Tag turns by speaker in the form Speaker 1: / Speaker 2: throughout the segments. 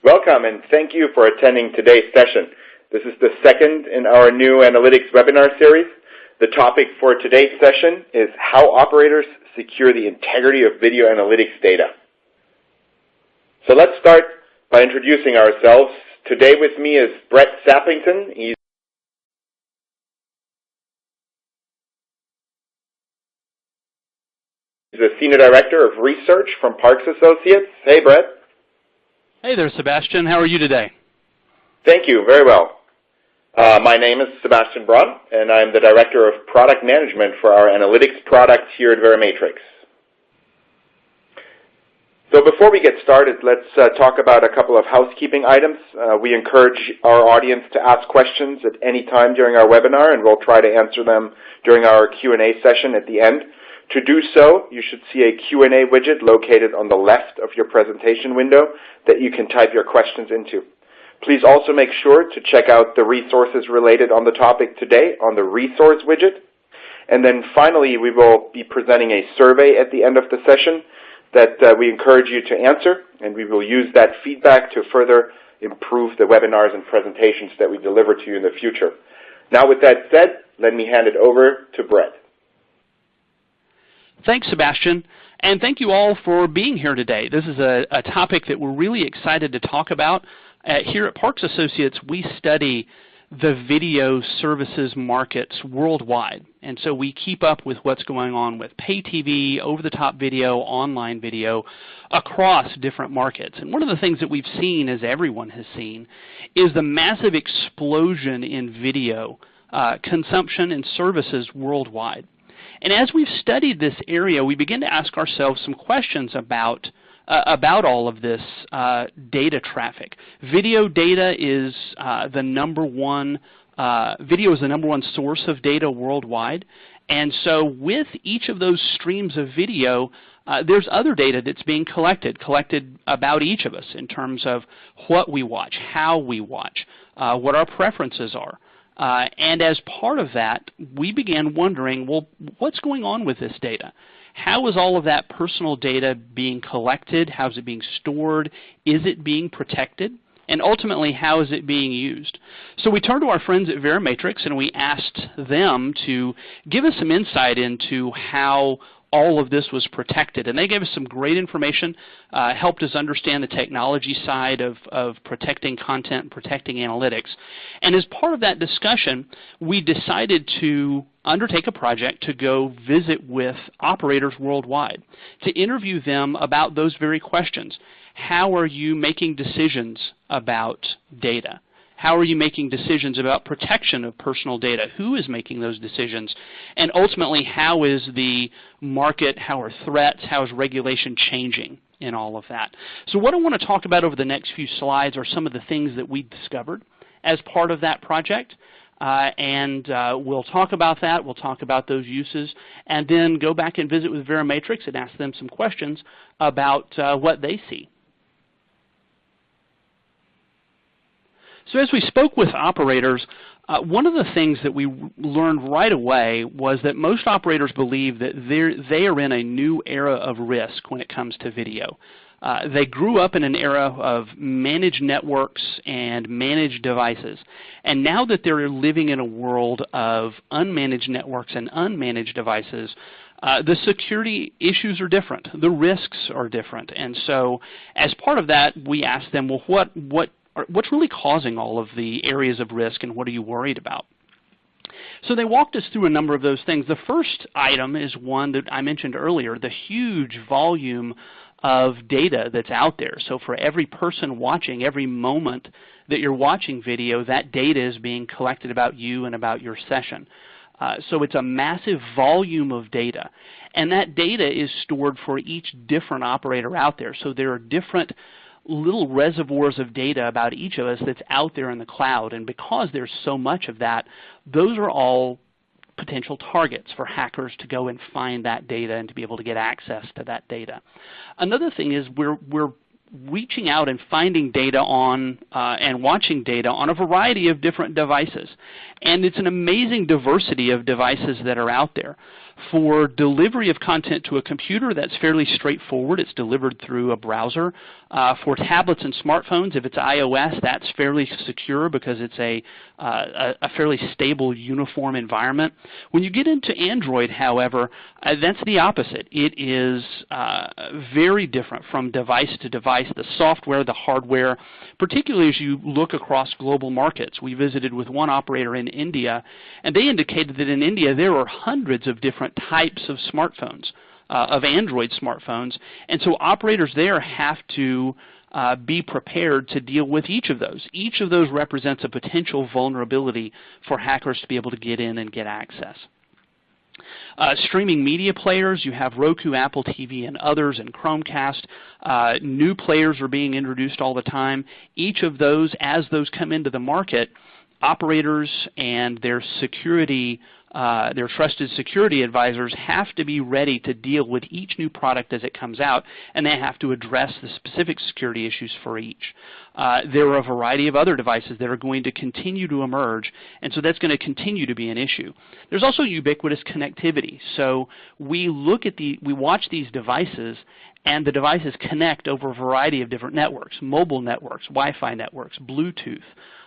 Speaker 1: Welcome and thank you for attending today's session. This is the second in our new analytics webinar series. The topic for today's session is how operators secure the integrity of video analytics data. So let's start by introducing ourselves. Today with me is Brett Sappington. He's the Senior Director of Research from Parks Associates. Hey, Brett.
Speaker 2: Hey there, Sebastian. How are you today?
Speaker 1: Thank you. Very well. My name is Sebastian Braun, and I'm the Director of Product Management for our analytics product here at Verimatrix. So before we get started, let's talk about a couple of housekeeping items. We encourage our audience to ask questions at any time during our webinar, and we'll try to answer them during our Q&A session at the end. To do so, you should see a Q&A widget located on the left of your presentation window that you can type your questions into. Please also make sure to check out the resources related on the topic today on the resource widget. And then finally, we will be presenting a survey at the end of the session that we encourage you to answer, and we will use that feedback to further improve the webinars and presentations that we deliver to you in the future. Now with that said, let me hand it over to Brett.
Speaker 2: Thanks, Sebastian, and thank you all for being here today. This is a topic that we're really excited to talk about. Here at Parks Associates, we study the video services markets worldwide, and so we keep up with what's going on with pay TV, over-the-top video, online video, across different markets. And one of the things that we've seen, as everyone has seen, is the massive explosion in video consumption and services worldwide. And as we've studied this area, we begin to ask ourselves some questions about all of this data traffic. Video data is the number one. Video is the number one source of data worldwide, and so with each of those streams of video, there's other data that's being collected about each of us in terms of what we watch, how we watch, what our preferences are. And as part of that, we began wondering, well, what's going on with this data? How is all of that personal data being collected? How is it being stored? Is it being protected? And ultimately, how is it being used? So we turned to our friends at Verimatrix and we asked them to give us some insight into how all of this was protected. And they gave us some great information, helped us understand the technology side of protecting content, protecting analytics. And as part of that discussion, we decided to undertake a project to go visit with operators worldwide, to interview them about those very questions. How are you making decisions about data? How are you making decisions about protection of personal data? Who is making those decisions? And ultimately, how is the market, how are threats, how is regulation changing in all of that? So what I want to talk about over the next few slides are some of the things that we discovered as part of that project. We'll talk about that, we'll talk about those uses, and then go back and visit with Verimatrix and ask them some questions about what they see. So as we spoke with operators, one of the things that we learned right away was that most operators believe that they are in a new era of risk when it comes to video. They grew up in an era of managed networks and managed devices. And now that they're living in a world of unmanaged networks and unmanaged devices, the security issues are different. The risks are different. And so as part of that, we asked them, well, what's really causing all of the areas of risk and what are you worried about? So they walked us through a number of those things. The first item is one that I mentioned earlier, the huge volume of data that's out there. So for every person watching, every moment that you're watching video, that data is being collected about you and about your session. So it's a massive volume of data. And that data is stored for each different operator out there. So there are different little reservoirs of data about each of us that's out there in the cloud. And because there's so much of that, those are all potential targets for hackers to go and find that data and to be able to get access to that data. Another thing is we're reaching out and finding data on and watching data on a variety of different devices. And it's an amazing diversity of devices that are out there. For delivery of content to a computer, that's fairly straightforward. It's delivered through a browser. For tablets and smartphones, if it's iOS, that's fairly secure because it's a fairly stable, uniform environment. When you get into Android, however, that's the opposite. It is very different from device to device, the software, the hardware, particularly as you look across global markets. We visited with one operator in India, and they indicated that in India there are hundreds of different types of smartphones, of Android smartphones, and so operators there have to be prepared to deal with each of those. Each of those represents a potential vulnerability for hackers to be able to get in and get access. Streaming media players, you have Roku, Apple TV, and others, and Chromecast. New players are being introduced all the time. Each of those, as those come into the market, operators and their security, their trusted security advisors have to be ready to deal with each new product as it comes out, and they have to address the specific security issues for each. There are a variety of other devices that are going to continue to emerge, and so that's going to continue to be an issue. There's also ubiquitous connectivity. So we watch these devices, and the devices connect over a variety of different networks: mobile networks, Wi-Fi networks, Bluetooth.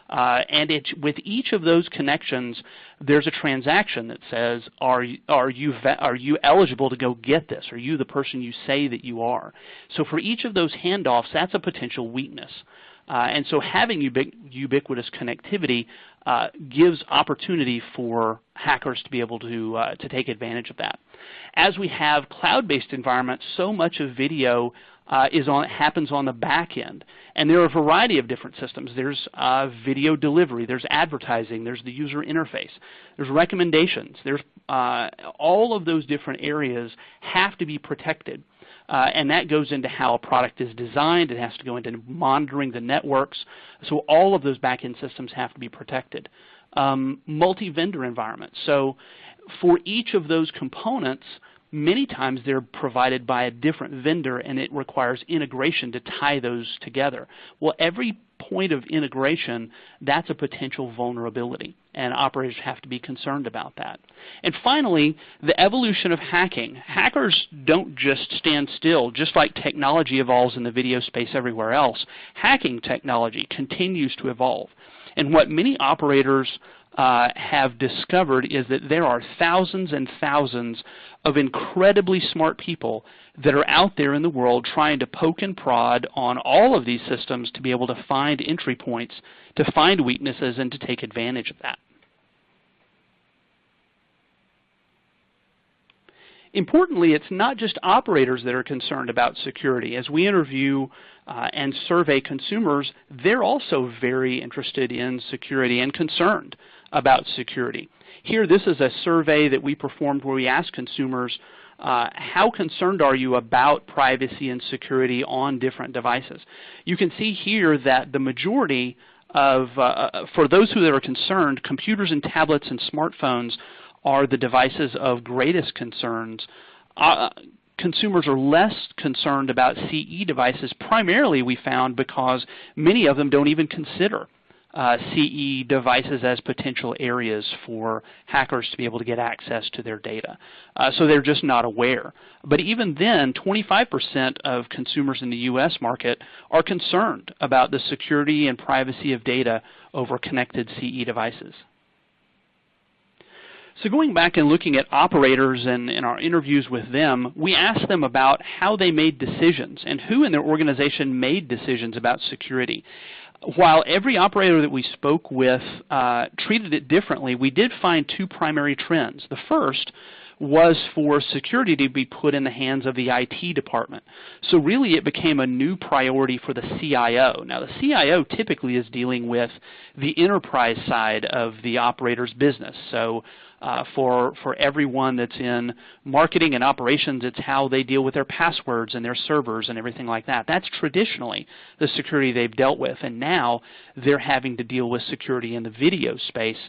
Speaker 2: And with each of those connections, there's a transaction that says, are you eligible to go get this? Are you the person you say that you are? So for each of those handoffs, that's a potential weakness. And so having ubiquitous connectivity gives opportunity for hackers to be able to take advantage of that. As we have cloud-based environments, so much of video happens on the back end. And there are a variety of different systems. There's video delivery, there's advertising, there's the user interface, there's recommendations. There's all of those different areas have to be protected. And that goes into how a product is designed. It has to go into monitoring the networks. So all of those back-end systems have to be protected. Multi-vendor environments. So for each of those components, many times they're provided by a different vendor, and it requires integration to tie those together. Well, every point of integration, that's a potential vulnerability, and operators have to be concerned about that. And finally, the evolution of hacking. Hackers don't just stand still. Just like technology evolves in the video space everywhere else, hacking technology continues to evolve. And what many operators have discovered is that there are thousands and thousands of incredibly smart people that are out there in the world trying to poke and prod on all of these systems to be able to find entry points, to find weaknesses, and to take advantage of that. Importantly, it's not just operators that are concerned about security. As we interview and survey consumers, they're also very interested in security and concerned about security. Here, this is a survey that we performed where we asked consumers, how concerned are you about privacy and security on different devices? You can see here that the majority of, for those who are concerned, computers and tablets and smartphones are the devices of greatest concerns. Consumers are less concerned about CE devices, primarily we found because many of them don't even consider CE devices as potential areas for hackers to be able to get access to their data. So they're just not aware. But even then, 25% of consumers in the U.S. market are concerned about the security and privacy of data over connected CE devices. So going back and looking at operators and in our interviews with them, we asked them about how they made decisions and who in their organization made decisions about security. While every operator that we spoke with treated it differently, we did find two primary trends. The first was for security to be put in the hands of the IT department. So really it became a new priority for the CIO. Now the CIO typically is dealing with the enterprise side of the operator's business. So for everyone that's in marketing and operations, it's how they deal with their passwords and their servers and everything like that. That's traditionally the security they've dealt with, and now they're having to deal with security in the video space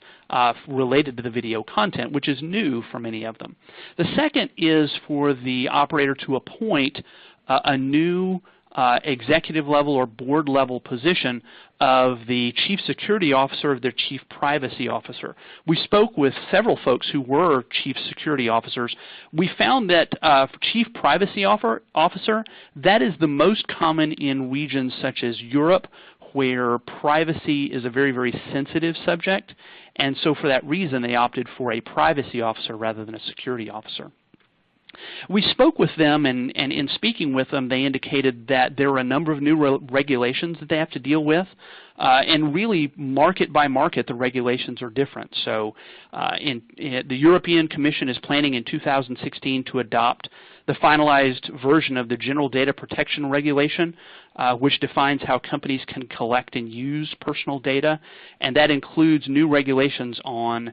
Speaker 2: related to the video content, which is new for many of them. The second is for the operator to appoint a new executive level or board level position of the chief security officer or their chief privacy officer. We spoke with several folks who were chief security officers. We found that for chief privacy officer, that is the most common in regions such as Europe, where privacy is a very, very sensitive subject, and so for that reason they opted for a privacy officer rather than a security officer. We spoke with them, and in speaking with them, they indicated that there are a number of new regulations that they have to deal with, and really market by market the regulations are different. So the European Commission is planning in 2016 to adopt the finalized version of the General Data Protection Regulation, which defines how companies can collect and use personal data, and that includes new regulations on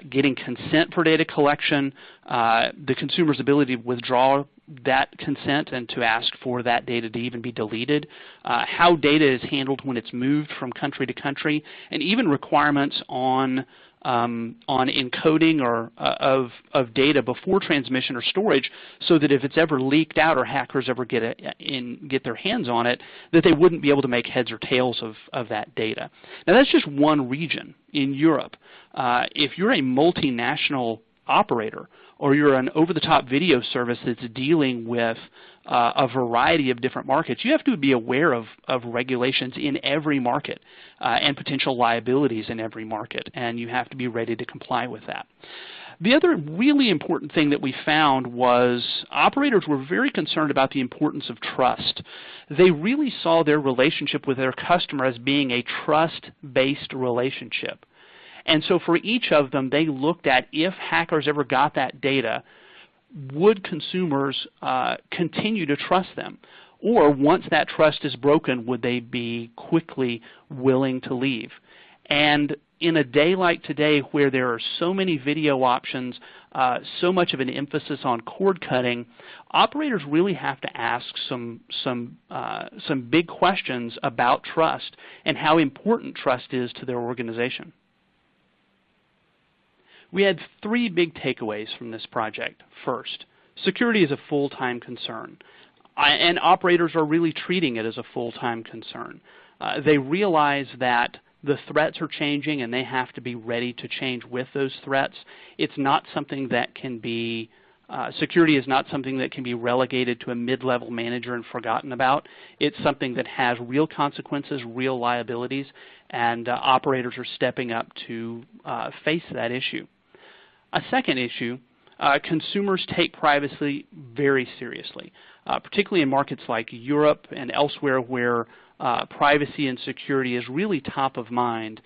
Speaker 2: getting consent for data collection, the consumer's ability to withdraw that consent and to ask for that data to even be deleted, how data is handled when it's moved from country to country, and even requirements on encoding or of data before transmission or storage, so that if it's ever leaked out or hackers ever get their hands on it, that they wouldn't be able to make heads or tails of that data. Now that's just one region in Europe. If you're a multinational operator, or you're an over-the-top video service that's dealing with a variety of different markets, you have to be aware of regulations in every market and potential liabilities in every market, and you have to be ready to comply with that. The other really important thing that we found was operators were very concerned about the importance of trust. They really saw their relationship with their customer as being a trust-based relationship. And so for each of them, they looked at if hackers ever got that data, would consumers continue to trust them? Or once that trust is broken, would they be quickly willing to leave? And in a day like today where there are so many video options, so much of an emphasis on cord cutting, operators really have to ask some big questions about trust and how important trust is to their organization. We had three big takeaways from this project. First, security is a full-time concern, and operators are really treating it as a full-time concern. They realize that the threats are changing and they have to be ready to change with those threats. It's not something that can be, security is not something that can be relegated to a mid-level manager and forgotten about. It's something that has real consequences, real liabilities, and operators are stepping up to face that issue. A second issue, consumers take privacy very seriously, particularly in markets like Europe and elsewhere where privacy and security is really top of mind.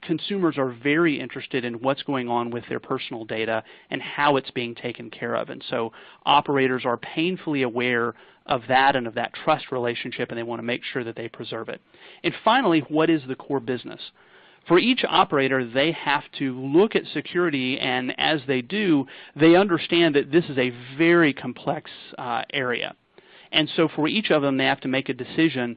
Speaker 2: Consumers are very interested in what's going on with their personal data and how it's being taken care of. And so operators are painfully aware of that and of that trust relationship, and they want to make sure that they preserve it. And finally, what is the core business? For each operator, they have to look at security, and as they do, they understand that this is a very complex area. And so for each of them, they have to make a decision: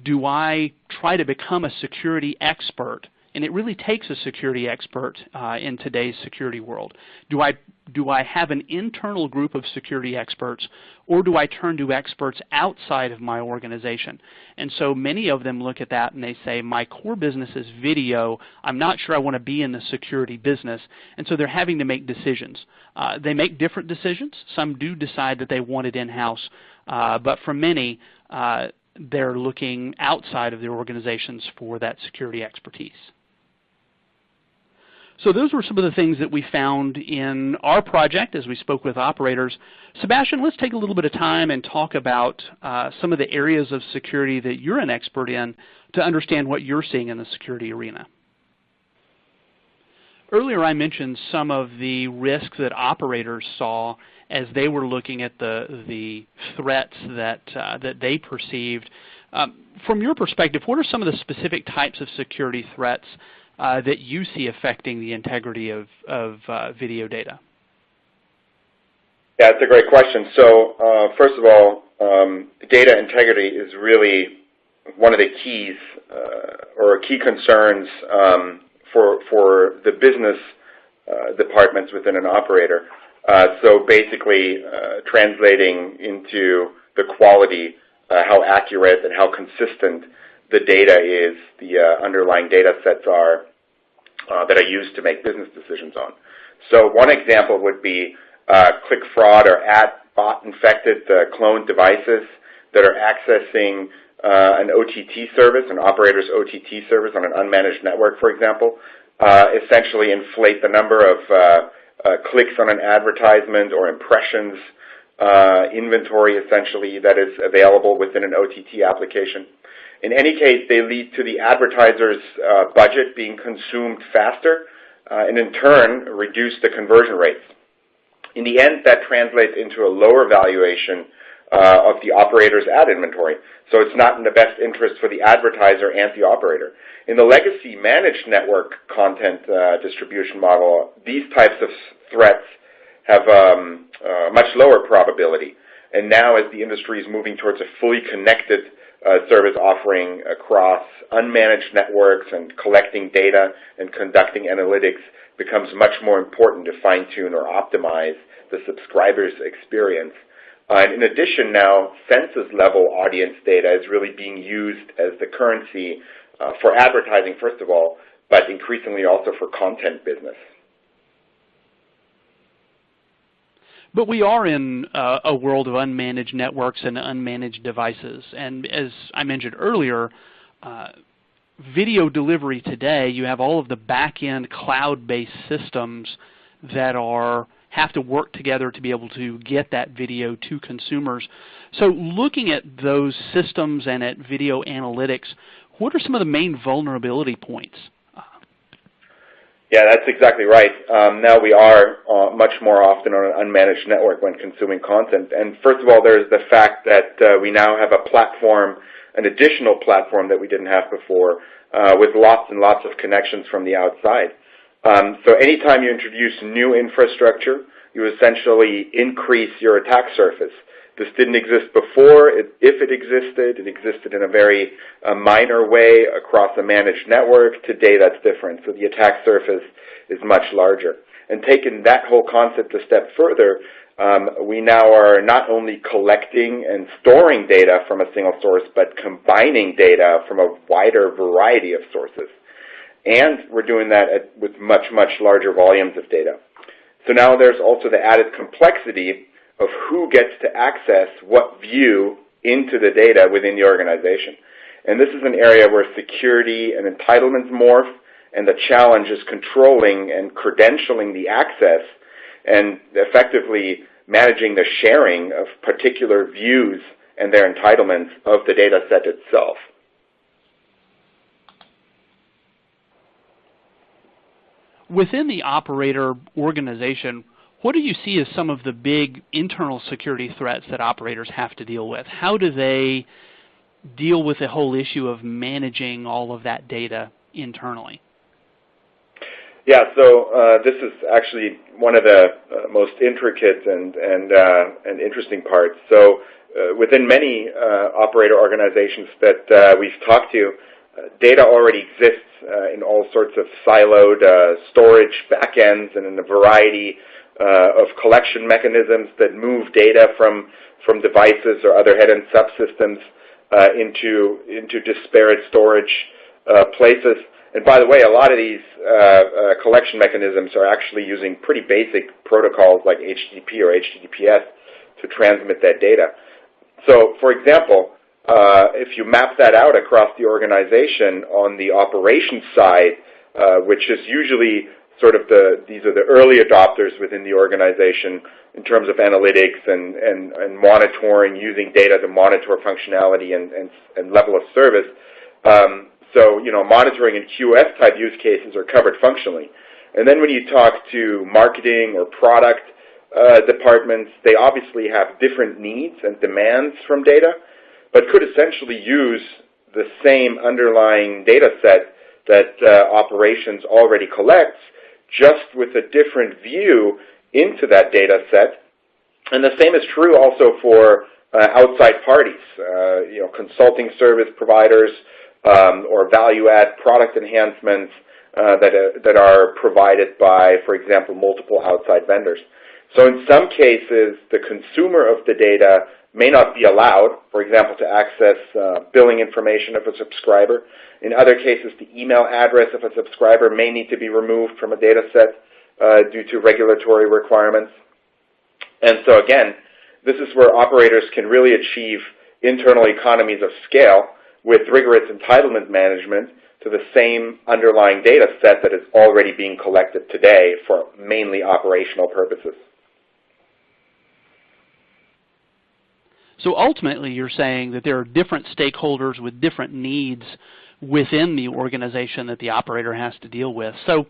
Speaker 2: do I try to become a security expert? And it really takes a security expert in today's security world. Do I have an internal group of security experts, or do I turn to experts outside of my organization? And so many of them look at that and they say, my core business is video. I'm not sure I want to be in the security business. And so they're having to make decisions. They make different decisions. Some do decide that they want it in-house, but for many, they're looking outside of their organizations for that security expertise. So those were some of the things that we found in our project as we spoke with operators. Sebastian, let's take a little bit of time and talk about some of the areas of security that you're an expert in to understand what you're seeing in the security arena. Earlier I mentioned some of the risks that operators saw as they were looking at the threats that they perceived. From your perspective, what are some of the specific types of security threats that you see affecting the integrity of video data?
Speaker 1: Yeah, that's a great question. So first of all, data integrity is really one of the keys or key concerns for the business departments within an operator. So basically translating into the quality how accurate and how consistent the data is, the underlying data sets are that are used to make business decisions on. So one example would be click fraud or ad bot-infected cloned devices that are accessing an OTT service, an operator's OTT service on an unmanaged network, for example, essentially inflate the number of clicks on an advertisement or impressions, inventory essentially that is available within an OTT application. In any case, they lead to the advertiser's budget being consumed faster and in turn reduce the conversion rates. In the end, that translates into a lower valuation of the operator's ad inventory. So it's not in the best interest for the advertiser and the operator. In the legacy managed network content distribution model, these types of threats have a much lower probability. And now as the industry is moving towards a fully connected service offering across unmanaged networks and collecting data and conducting analytics becomes much more important to fine-tune or optimize the subscriber's experience. And in addition now, census-level audience data is really being used as the currency for advertising, first of all, but increasingly also for content business.
Speaker 2: But we are in a world of unmanaged networks and unmanaged devices. And as I mentioned earlier, video delivery today, you have all of the back-end cloud-based systems that have to work together to be able to get that video to consumers. So looking at those systems and at video analytics, what are some of the main vulnerability points?
Speaker 1: Yeah, that's exactly right. Now we are much more often on an unmanaged network when consuming content. And first of all, there's the fact that we now have a platform, an additional platform that we didn't have before, with lots and lots of connections from the outside. So anytime you introduce new infrastructure, you essentially increase your attack surface. This didn't exist before. If it existed in a very minor way across a managed network. Today that's different. So the attack surface is much larger. And taking that whole concept a step further, we now are not only collecting and storing data from a single source, but combining data from a wider variety of sources. And we're doing that with much, much larger volumes of data. So now there's also the added complexity of who gets to access what view into the data within the organization. And this is an area where security and entitlements morph, and the challenge is controlling and credentialing the access and effectively managing the sharing of particular views and their entitlements of the data set itself.
Speaker 2: Within the operator organization, what do you see as some of the big internal security threats that operators have to deal with? How do they deal with the whole issue of managing all of that data internally?
Speaker 1: Yeah, so this is actually one of the most intricate and interesting parts. So within many operator organizations that we've talked to, data already exists in all sorts of siloed storage backends and in a variety of collection mechanisms that move data from devices or other head-end subsystems into disparate storage places. And by the way, a lot of these collection mechanisms are actually using pretty basic protocols like HTTP or HTTPS to transmit that data. So, for example, if you map that out across the organization on the operations side, which is usually sort of these are the early adopters within the organization in terms of analytics and monitoring, using data to monitor functionality and level of service. So, monitoring and QoS type use cases are covered functionally. And then when you talk to marketing or product departments, they obviously have different needs and demands from data, but could essentially use the same underlying data set that operations already collects, just with a different view into that data set. And the same is true also for outside parties, consulting service providers or value-add product enhancements that are provided by, for example, multiple outside vendors. So in some cases, the consumer of the data may not be allowed, for example, to access billing information of a subscriber. In other cases, the email address of a subscriber may need to be removed from a data set due to regulatory requirements. And so again, this is where operators can really achieve internal economies of scale with rigorous entitlement management to the same underlying data set that is already being collected today for mainly operational purposes.
Speaker 2: So ultimately, you're saying that there are different stakeholders with different needs within the organization that the operator has to deal with. So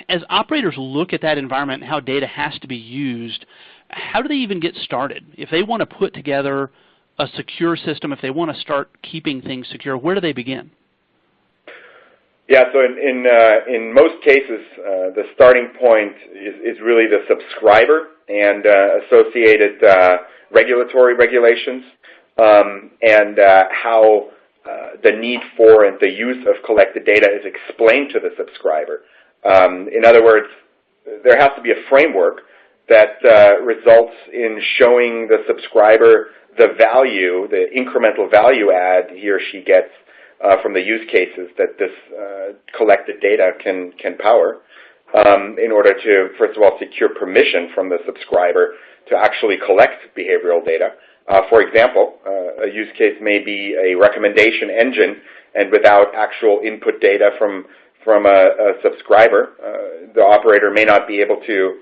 Speaker 2: as operators look at that environment and how data has to be used, how do they even get started? If they want to put together a secure system, if they want to start keeping things secure, where do they begin?
Speaker 1: Yeah, so in most cases, the starting point is really the subscriber and associated regulatory regulations and how the need for and the use of collected data is explained to the subscriber. In other words, there has to be a framework that results in showing the subscriber the value, the incremental value add he or she gets from the use cases that this collected data can power in order to, first of all, secure permission from the subscriber to actually collect behavioral data. For example, a use case may be a recommendation engine, and without actual input data from a subscriber, the operator may not be able to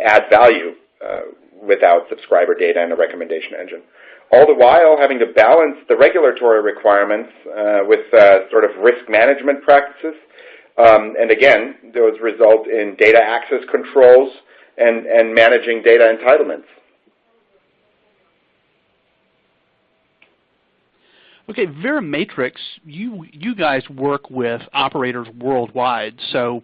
Speaker 1: add value without subscriber data in a recommendation engine. All the while having to balance the regulatory requirements with sort of risk management practices. And again, those result in data access controls and managing data entitlements.
Speaker 2: Okay, Verimatrix, you guys work with operators worldwide. So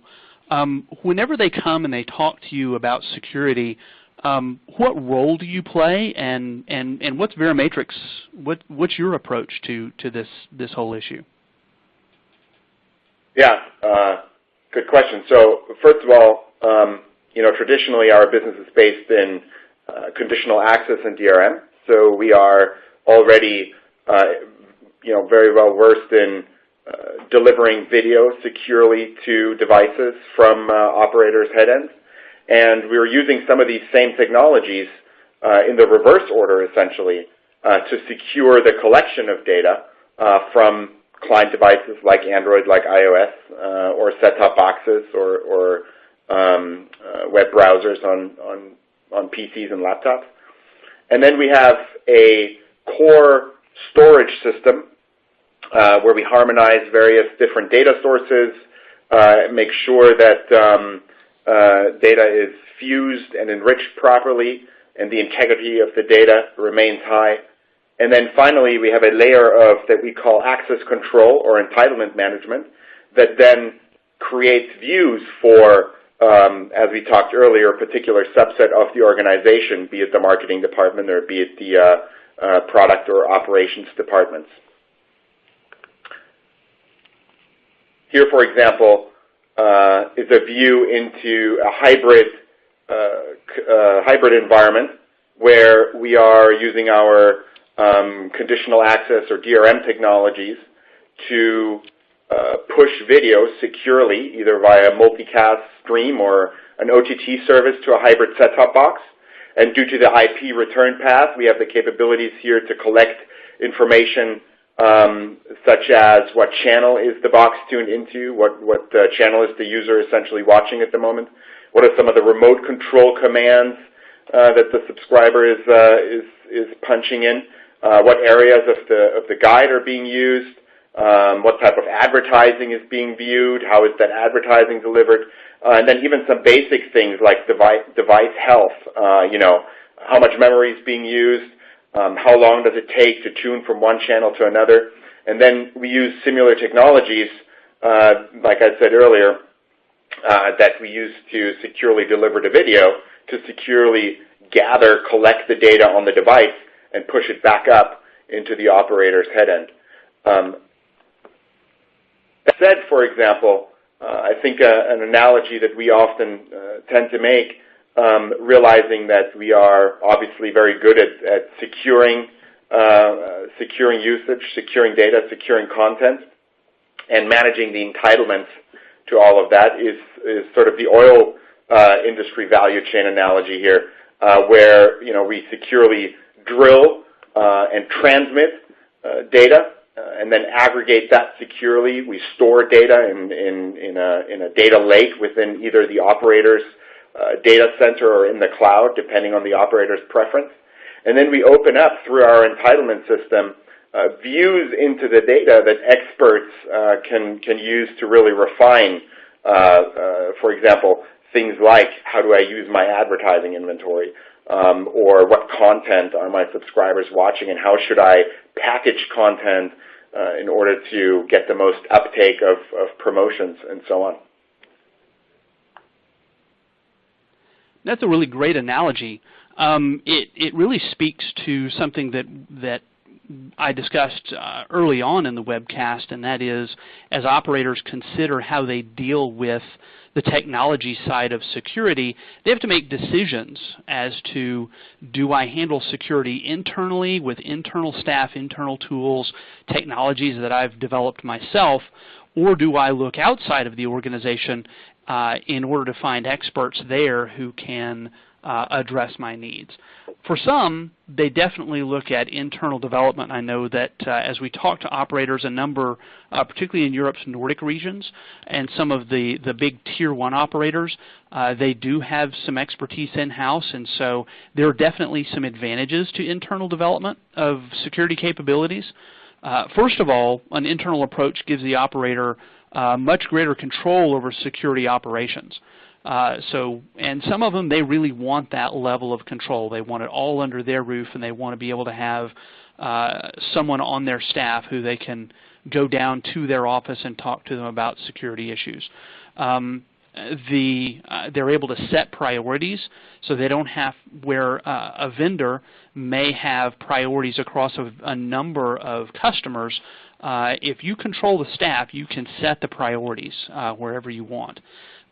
Speaker 2: whenever they come and they talk to you about security, what role do you play, and what's Verimatrix? What's your approach to this whole issue?
Speaker 1: Yeah, good question. So first of all, traditionally our business is based in conditional access and DRM. So we are already very well versed in delivering video securely to devices from operators' head ends. And we're using some of these same technologies in the reverse order, essentially, to secure the collection of data from client devices like Android, like iOS, or set-top boxes, or web browsers on PCs and laptops. And then we have a core storage system where we harmonize various different data sources, make sure that data is fused and enriched properly, and the integrity of the data remains high. And then finally, we have a layer of that we call access control or entitlement management that then creates views for, as we talked earlier, a particular subset of the organization, be it the marketing department or be it the product or operations departments. Here, for example, is a view into a hybrid environment where we are using our conditional access or DRM technologies to push video securely, either via multicast stream or an OTT service to a hybrid set-top box. And due to the IP return path, we have the capabilities here to collect information such as what channel is the box tuned into, what channel is the user essentially watching at the moment, what are some of the remote control commands that the subscriber is punching in, what areas of the guide are being used, what type of advertising is being viewed, how is that advertising delivered, and then even some basic things like device health, how much memory is being used, how long does it take to tune from one channel to another. And then we use similar technologies, like I said earlier, that we use to securely deliver the video, to securely collect the data on the device and push it back up into the operator's head end. That said, for example, I think an analogy that we often tend to make realizing that we are obviously very good at securing usage, securing data, securing content, and managing the entitlements to all of that is sort of the oil industry value chain analogy here, where we securely drill and transmit data, and then aggregate that securely. We store data in a data lake within either the operator's data center or in the cloud, depending on the operator's preference. And then we open up through our entitlement system views into the data that experts can use to really refine, for example, things like how do I use my advertising inventory, or what content are my subscribers watching, and how should I package content in order to get the most uptake of promotions and so on.
Speaker 2: That's a really great analogy. It really speaks to something that I discussed early on in the webcast, and that is as operators consider how they deal with the technology side of security, they have to make decisions as to, do I handle security internally with internal staff, internal tools, technologies that I've developed myself, or do I look outside of the organization in order to find experts there who can address my needs. For some, they definitely look at internal development. I know that as we talk to operators, a number, particularly in Europe's Nordic regions, and some of the big Tier 1 operators, they do have some expertise in-house, and so there are definitely some advantages to internal development of security capabilities. First of all, an internal approach gives the operator much greater control over security operations. And some of them, they really want that level of control. They want it all under their roof, and they want to be able to have someone on their staff who they can go down to their office and talk to them about security issues. They're able to set priorities, so they don't have where a vendor may have priorities across a number of customers. If you control the staff, you can set the priorities wherever you want.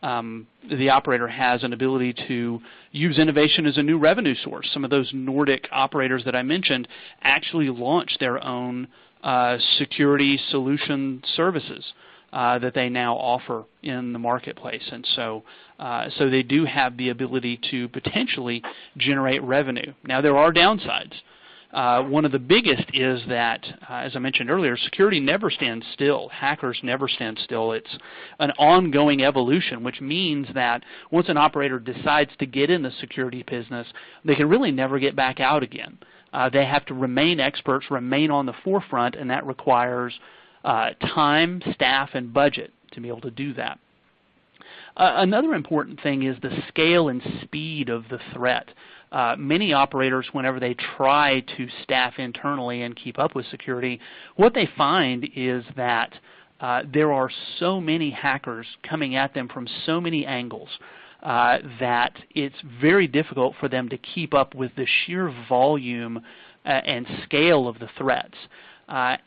Speaker 2: The operator has an ability to use innovation as a new revenue source. Some of those Nordic operators that I mentioned actually launch their own security solution services that they now offer in the marketplace, and so they do have the ability to potentially generate revenue. Now, there are downsides. One of the biggest is that, as I mentioned earlier, security never stands still. Hackers never stand still. It's an ongoing evolution, which means that once an operator decides to get in the security business, they can really never get back out again. They have to remain experts, remain on the forefront, and that requires time, staff, and budget to be able to do that. Another important thing is the scale and speed of the threat. Many operators, whenever they try to staff internally and keep up with security, what they find is that there are so many hackers coming at them from so many angles that it's very difficult for them to keep up with the sheer volume and scale of the threats.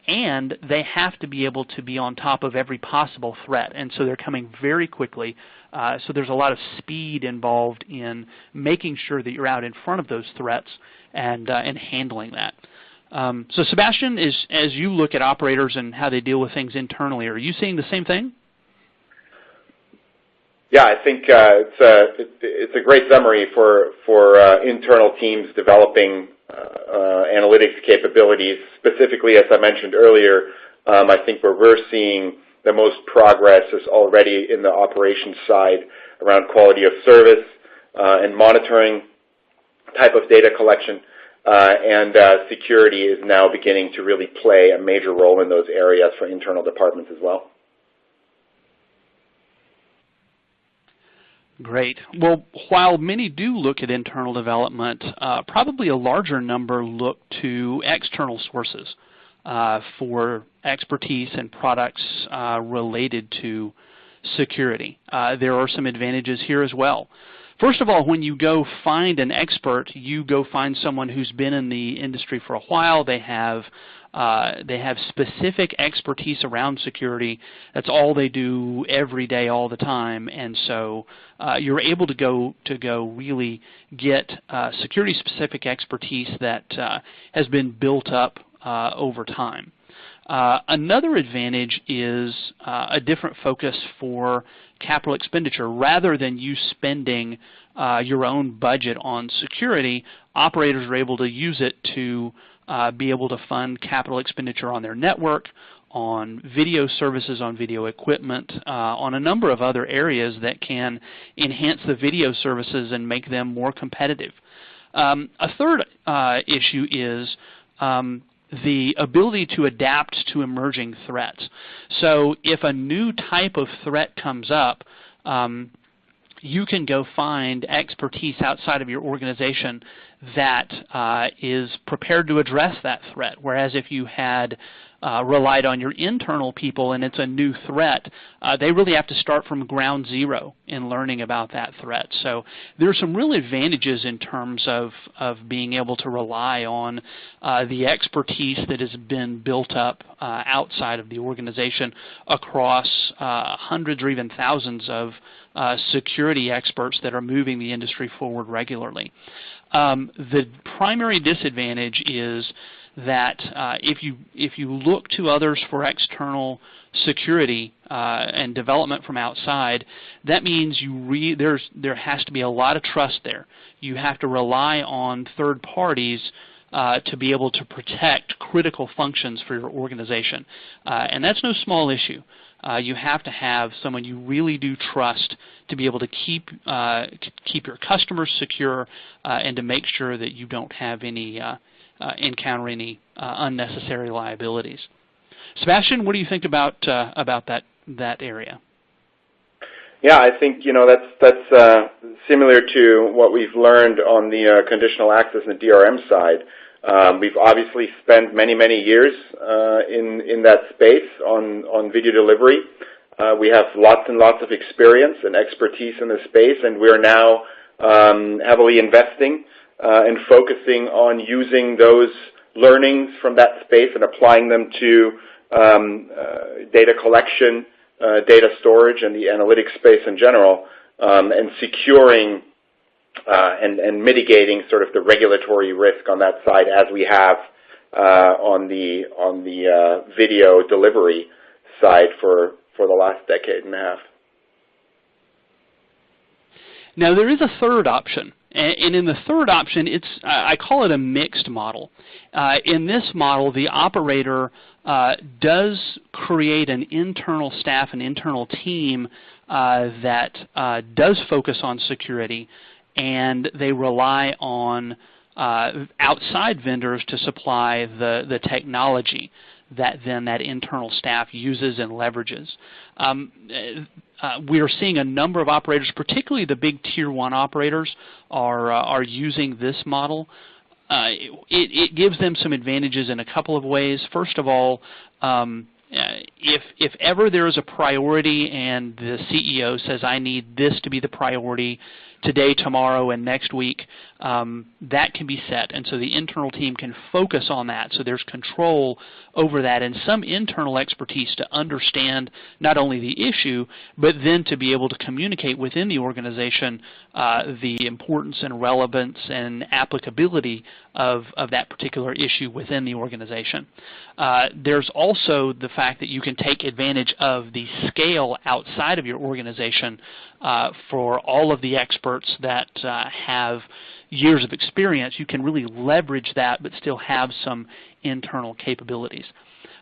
Speaker 2: And they have to be able to be on top of every possible threat, and so they're coming very quickly. So there's a lot of speed involved in making sure that you're out in front of those threats and handling that. So Sebastian, as you look at operators and how they deal with things internally, are you seeing the same thing?
Speaker 1: Yeah, I think it's a great summary for internal teams developing analytics capabilities. Specifically, as I mentioned earlier, I think where we're seeing the most progress is already in the operations side around quality of service and monitoring type of data collection, and security is now beginning to really play a major role in those areas for internal departments as well.
Speaker 2: Great. Well, while many do look at internal development, probably a larger number look to external sources for expertise and products related to security. There are some advantages here as well. First of all, when you go find an expert, you go find someone who's been in the industry for a while. They have They have specific expertise around security. That's all they do every day, all the time, and so you're able to go really get security-specific expertise that has been built up over time. Another advantage is a different focus for capital expenditure. Rather than you spending your own budget on security, operators are able to use it to be able to fund capital expenditure on their network, on video services, on video equipment, on a number of other areas that can enhance the video services and make them more competitive. A third issue is the ability to adapt to emerging threats. So if a new type of threat comes up, you can go find expertise outside of your organization that is prepared to address that threat. Whereas if you had relied on your internal people and it's a new threat, they really have to start from ground zero in learning about that threat. So there are some real advantages in terms of being able to rely on the expertise that has been built up outside of the organization across hundreds or even thousands of security experts that are moving the industry forward regularly. The primary disadvantage is that if you look to others for external security and development from outside, that means there has to be a lot of trust there. You have to rely on third parties to be able to protect critical functions for your organization, and that's no small issue. You have to have someone you really do trust to be able to keep your customers secure and to make sure that you don't have any encounter any unnecessary liabilities. Sebastian, what do you think about that area?
Speaker 1: Yeah, I think that's similar to what we've learned on the conditional access and the DRM side. We've obviously spent many years in that space on video delivery. We have lots and lots of experience and expertise in the space, and we're now heavily investing and focusing on using those learnings from that space and applying them to data collection, data storage, and the analytics space in general, and securing and mitigating sort of the regulatory risk on that side as we have on the video delivery side for the last decade and a half.
Speaker 2: Now there is a third option. And in the third option, I call it a mixed model. In this model, the operator does create an internal staff, an internal team that does focus on security, and they rely on outside vendors to supply the technology that then that internal staff uses and leverages. We are seeing a number of operators, particularly the big Tier 1 operators, are using this model. It gives them some advantages in a couple of ways. First of all, if ever there is a priority and the CEO says, I need this to be the priority today, tomorrow, and next week, that can be set. And so the internal team can focus on that. So there's control over that and some internal expertise to understand not only the issue, but then to be able to communicate within the organization the importance and relevance and applicability of that particular issue within the organization. There's also the fact that you can take advantage of the scale outside of your organization for all of the experts that have years of experience. You can really leverage that but still have some internal capabilities.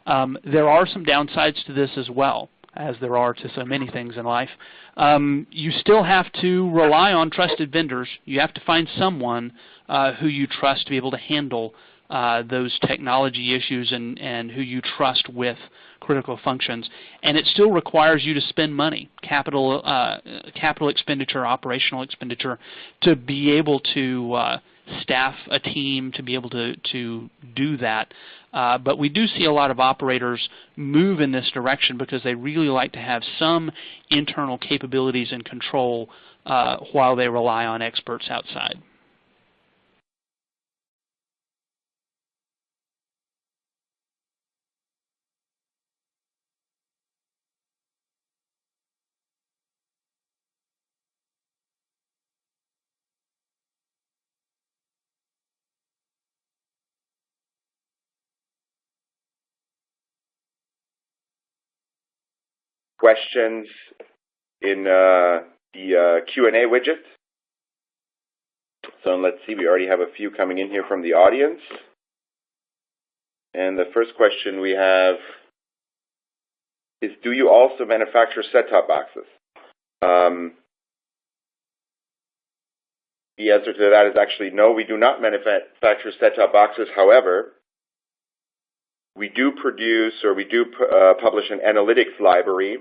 Speaker 2: There are some downsides to this as well, as there are to so many things in life. You still have to rely on trusted vendors. You have to find someone who you trust to be able to handle those technology issues and who you trust with critical functions. And it still requires you to spend money, capital expenditure, operational expenditure, to be able to staff a team to be able to do that. But we do see a lot of operators move in this direction because they really like to have some internal capabilities and control while they rely on experts outside.
Speaker 1: questions in the Q&A widget. So let's see, we already have a few coming in here from the audience. And the first question we have is, do you also manufacture set-top boxes? The answer to that is actually no, we do not manufacture set-top boxes. However, we do produce, or we do publish an analytics library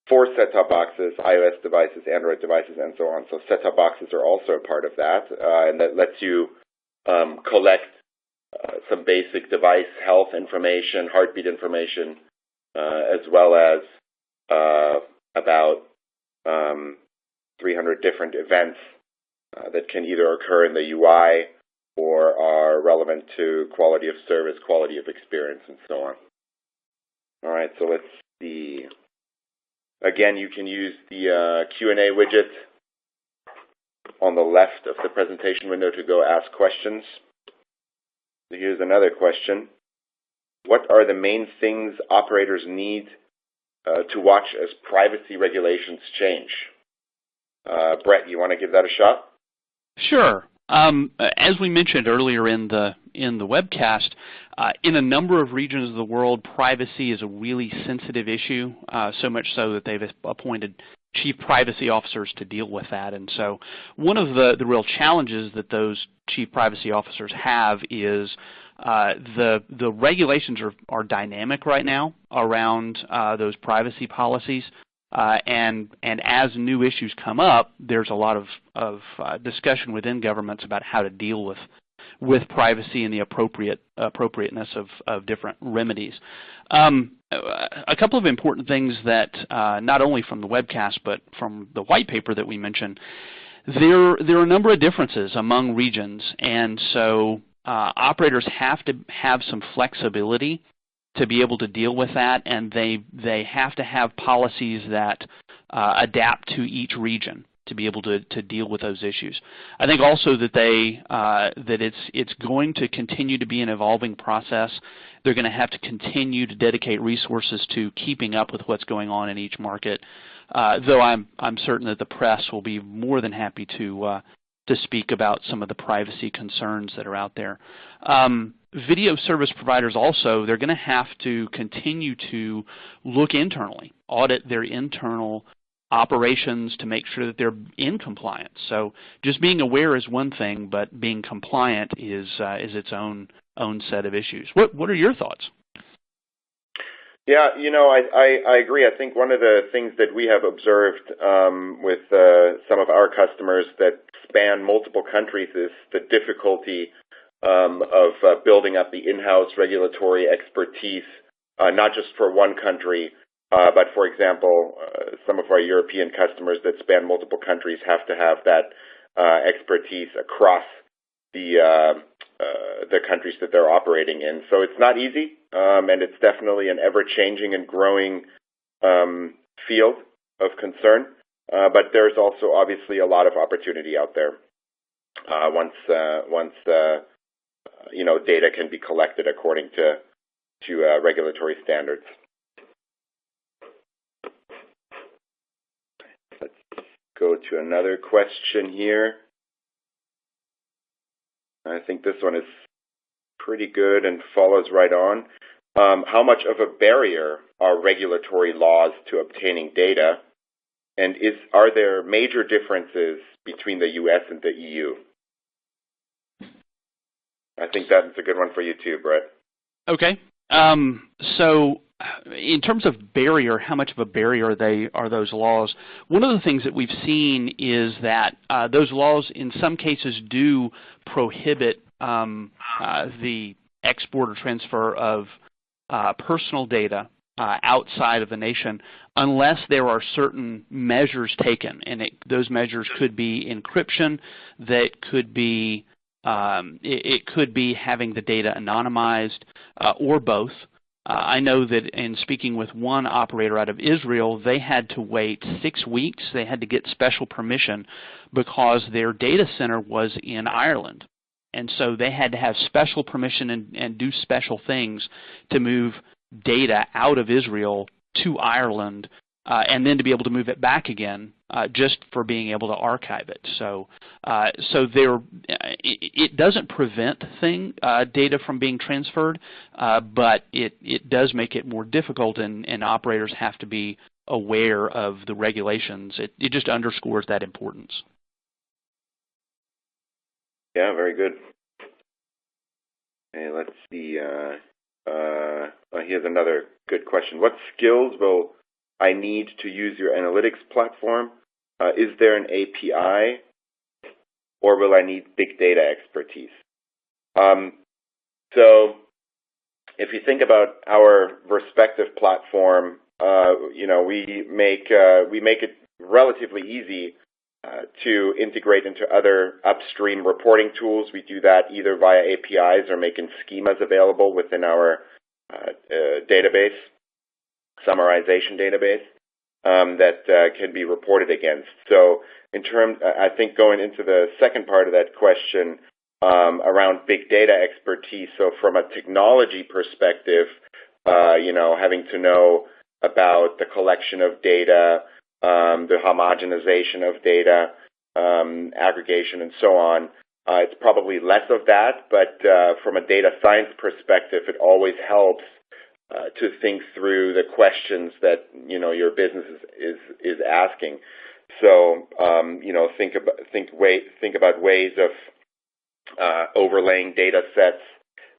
Speaker 1: for set-top boxes, iOS devices, Android devices, and so on. So set-top boxes are also a part of that, and that lets you collect some basic device health information, heartbeat information, as well as about 300 different events that can either occur in the UI or are relevant to quality of service, quality of experience, and so on. All right, so let's see. Again, you can use the Q&A widget on the left of the presentation window to go ask questions. So here's another question. What are the main things operators need to watch as privacy regulations change? Brett, you want to give that a shot?
Speaker 2: Sure. As we mentioned earlier in the webcast, in a number of regions of the world, privacy is a really sensitive issue, so much so that they've appointed chief privacy officers to deal with that. And so one of the real challenges that those chief privacy officers have is the regulations are dynamic right now around those privacy policies. And as new issues come up, there's a lot of discussion within governments about how to deal with privacy and the appropriateness of different remedies. A couple of important things that not only from the webcast but from the white paper that we mentioned, there are a number of differences among regions, and so operators have to have some flexibility to be able to deal with that, and they have to have policies that adapt to each region to be able to deal with those issues. I think also that it's going to continue to be an evolving process. They're going to have to continue to dedicate resources to keeping up with what's going on in each market. Though I'm certain that the press will be more than happy to speak about some of the privacy concerns that are out there. Video service providers also, they're going to have to continue to look internally, audit their internal operations to make sure that they're in compliance. So just being aware is one thing, but being compliant is its own set of issues. What are your thoughts?
Speaker 1: Yeah, I agree. I think one of the things that we have observed with some of our customers that span multiple countries is the difficulty of building up the in-house regulatory expertise, not just for one country, but for example, some of our European customers that span multiple countries have to have that expertise across the countries that they're operating in. So it's not easy, and it's definitely an ever-changing and growing field of concern. But there's also obviously a lot of opportunity out there once data can be collected according to regulatory standards. Let's go to another question here. I think this one is pretty good and follows right on. How much of a barrier are regulatory laws to obtaining data? And are there major differences between the U.S. and the EU? I think that's a good one for you too, Brett. Okay.
Speaker 2: So in terms of barrier, how much of a barrier are those laws? One of the things that we've seen is that those laws in some cases do prohibit the export or transfer of personal data outside of the nation unless there are certain measures taken, and those measures could be encryption, that could be it could be having the data anonymized, or both. I know that in speaking with one operator out of Israel, they had to wait 6 weeks. They had to get special permission because their data center was in Ireland. And so they had to have special permission and do special things to move data out of Israel to Ireland and then to be able to move it back again just for being able to archive it. So it doesn't prevent data from being transferred, but it does make it more difficult, and operators have to be aware of the regulations. It just underscores that importance.
Speaker 1: Yeah, very good. Okay, let's see. Here's another good question. What skills will I need to use your analytics platform? Is there an API, or will I need big data expertise? So if you think about our respective platform, we make it relatively easy to integrate into other upstream reporting tools. We do that either via APIs or making schemas available within our database, summarization database, that can be reported against. So I think going into the second part of that question around big data expertise, so from a technology perspective, having to know about the collection of data, the homogenization of data, aggregation, and so on. It's probably less of that, but from a data science perspective, it always helps to think through the questions that your business is asking. So think about ways of overlaying data sets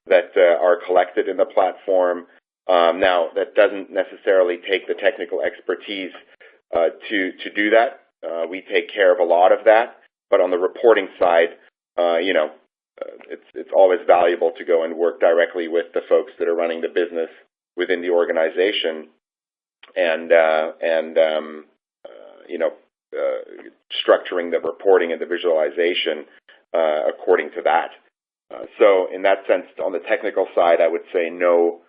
Speaker 1: that are collected in the platform. Now, that doesn't necessarily take the technical expertise to do that. We take care of a lot of that, but on the reporting side, it's always valuable to go and work directly with the folks that are running the business within the organization, and structuring the reporting and the visualization according to that. So in that sense, on the technical side, I would say no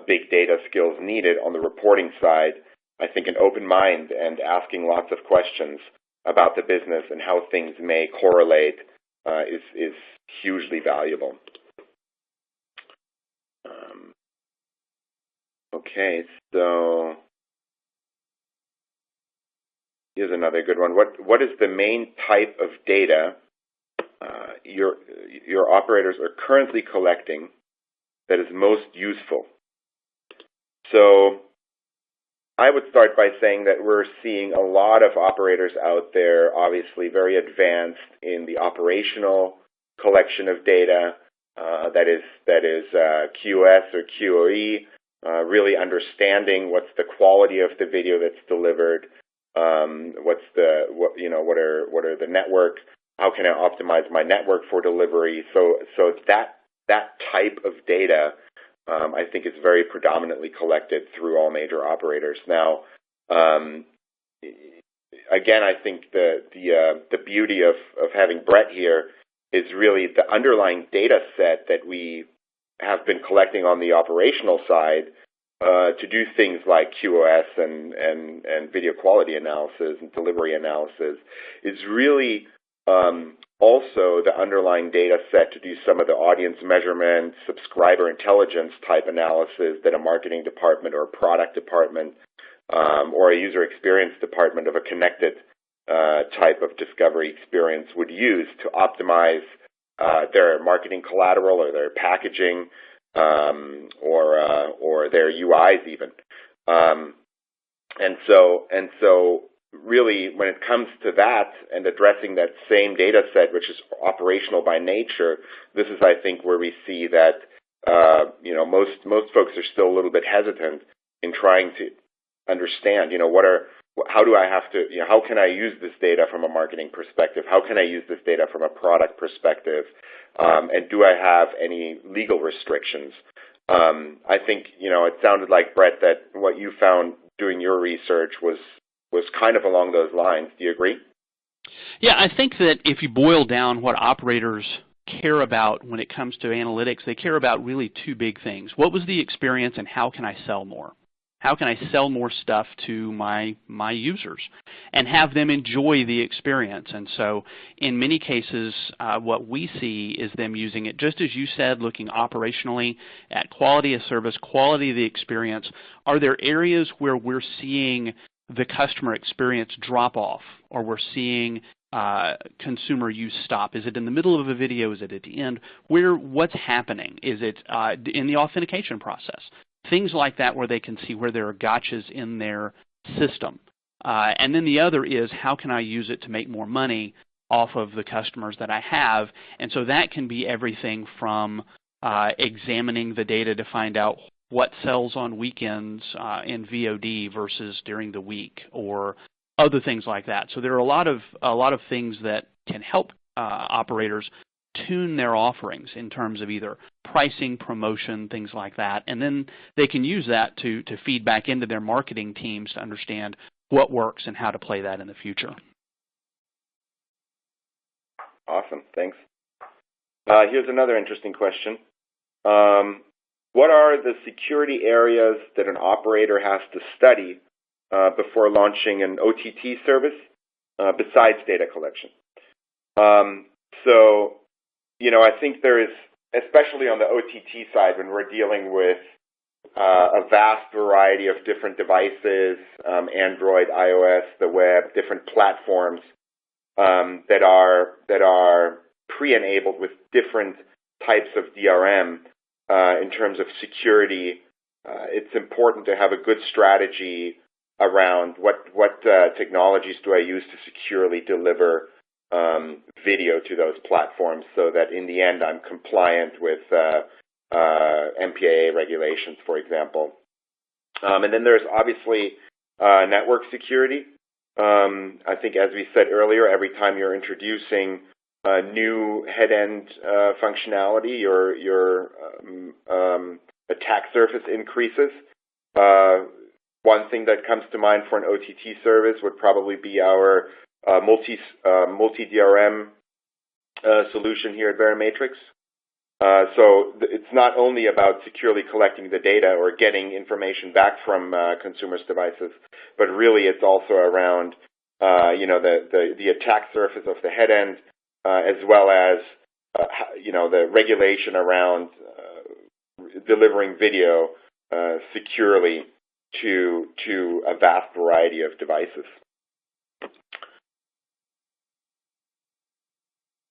Speaker 1: big data skills needed. On the reporting side, I think an open mind and asking lots of questions about the business and how things may correlate is hugely valuable. Okay, so here's another good one. What is the main type of data your operators are currently collecting that is most useful? So I would start by saying that we're seeing a lot of operators out there, obviously very advanced in the operational collection of data, that is QoS or QoE, really understanding what's the quality of the video that's delivered, what are the network, how can I optimize my network for delivery? So that type of data, I think, is very predominantly collected through all major operators. Now, again, I think the beauty of having Brett here is really the underlying data set that we have been collecting on the operational side to do things like QoS and video quality analysis and delivery analysis is really also the underlying data set to do some of the audience measurement, subscriber intelligence type analysis that a marketing department or a product department or a user experience department of a connected type of discovery experience would use to optimize their marketing collateral or their packaging or their UIs even. And so really, when it comes to that and addressing that same data set, which is operational by nature, this is, I think, where we see that most folks are still a little bit hesitant in trying to understand, how can I use this data from a marketing perspective? How can I use this data from a product perspective? And do I have any legal restrictions? I think, it sounded like, Brett, that what you found doing your research was kind of along those lines. Do you agree?
Speaker 2: Yeah, I think that if you boil down what operators care about when it comes to analytics, they care about really two big things. What was the experience and how can I sell more? How can I sell more stuff to my users and have them enjoy the experience? And so in many cases, what we see is them using it, just as you said, looking operationally at quality of service, quality of the experience. Are there areas where we're seeing the customer experience drop off, or we're seeing consumer use stop? Is it in the middle of a video? Is it at the end? What's happening? Is it in the authentication process? Things like that where they can see where there are gotchas in their system. And then the other is, how can I use it to make more money off of the customers that I have? And so that can be everything from examining the data to find out what sells on weekends in VOD versus during the week, or other things like that. So there are a lot of things that can help operators tune their offerings in terms of either pricing, promotion, things like that, and then they can use that to feed back into their marketing teams to understand what works and how to play that in the future.
Speaker 1: Awesome, thanks. Here's another interesting question. What are the security areas that an operator has to study before launching an OTT service besides data collection? So, I think there is, especially on the OTT side, when we're dealing with a vast variety of different devices, Android, iOS, the web, different platforms that are pre-enabled with different types of DRM in terms of security. It's important to have a good strategy around what technologies do I use to securely deliver video to those platforms, so that in the end I'm compliant with MPAA regulations, for example. And then there's obviously network security. I think, as we said earlier, every time you're introducing new head-end functionality, your attack surface increases. One thing that comes to mind for an OTT service would probably be our multi-DRM solution here at Verimatrix. So it's not only about securely collecting the data or getting information back from consumers' devices, but really it's also around the attack surface of the head end, as well as the regulation around delivering video securely to a vast variety of devices.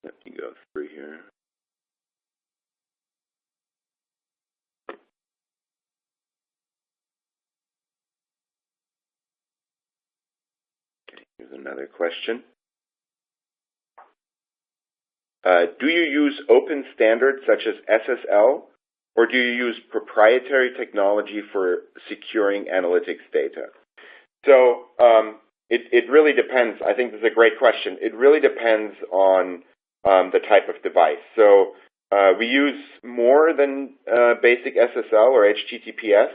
Speaker 1: Let me go through here. Okay, here's another question. Do you use open standards such as SSL, or do you use proprietary technology for securing analytics data? So it really depends. I think this is a great question. It really depends on the type of device. So we use more than basic SSL or HTTPS.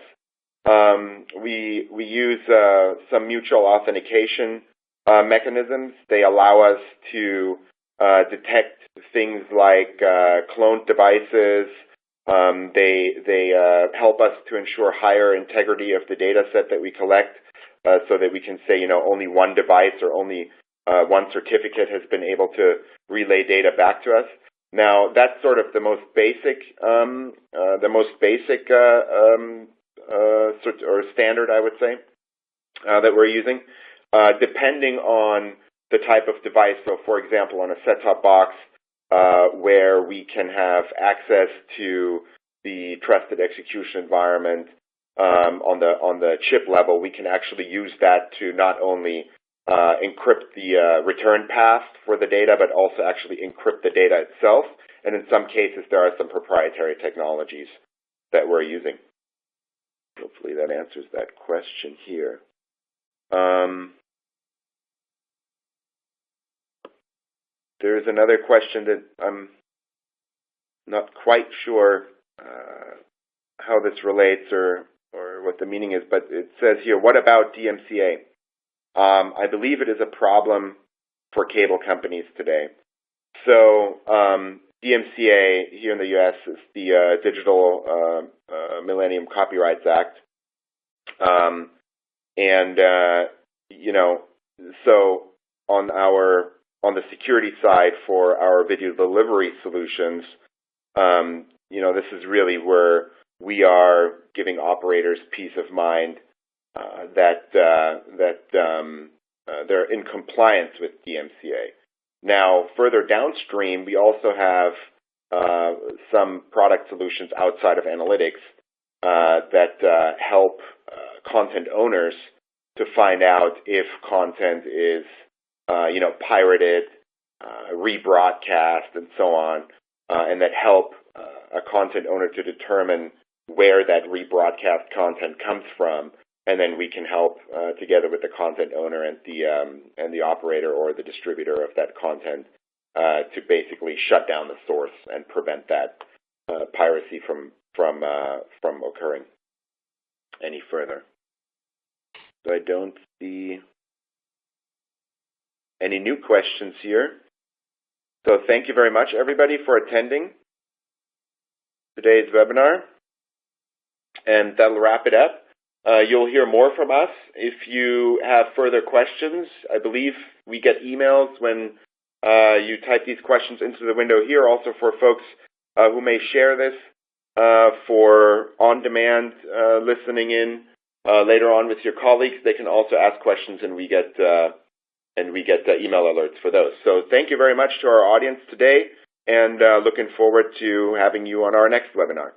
Speaker 1: We use some mutual authentication mechanisms. They allow us to detect things like cloned devices. They help us to ensure higher integrity of the data set that we collect, so that we can say, only one device or only one certificate has been able to relay data back to us. Now, that's sort of the most basic standard, I would say, that we're using. Depending on the type of device, so for example, on a set-top box, where we can have access to the trusted execution environment on the chip level, we can actually use that to not only encrypt the return path for the data, but also actually encrypt the data itself. And in some cases, there are some proprietary technologies that we're using. Hopefully that answers that question here. There's another question that I'm not quite sure how this relates or what the meaning is, but it says here, what about DMCA? I believe it is a problem for cable companies today. So DMCA here in the U.S. is the Digital Millennium Copyrights Act. You know, so on the security side for our video delivery solutions, you know, this is really where we are giving operators peace of mind that they're in compliance with DMCA. Now, further downstream, we also have some product solutions outside of analytics that help content owners to find out if content is, you know, pirated, rebroadcast, and so on, and that help a content owner to determine where that rebroadcast content comes from, and then we can help together with the content owner and the operator or the distributor of that content to basically shut down the source and prevent that piracy from occurring any further. So I don't see any new questions here. So thank you very much, everybody, for attending today's webinar. And that'll wrap it up. You'll hear more from us if you have further questions. I believe we get emails when you type these questions into the window here. Also for folks who may share this for on-demand listening in later on with your colleagues, they can also ask questions, and we get email alerts for those. So thank you very much to our audience today, and looking forward to having you on our next webinar.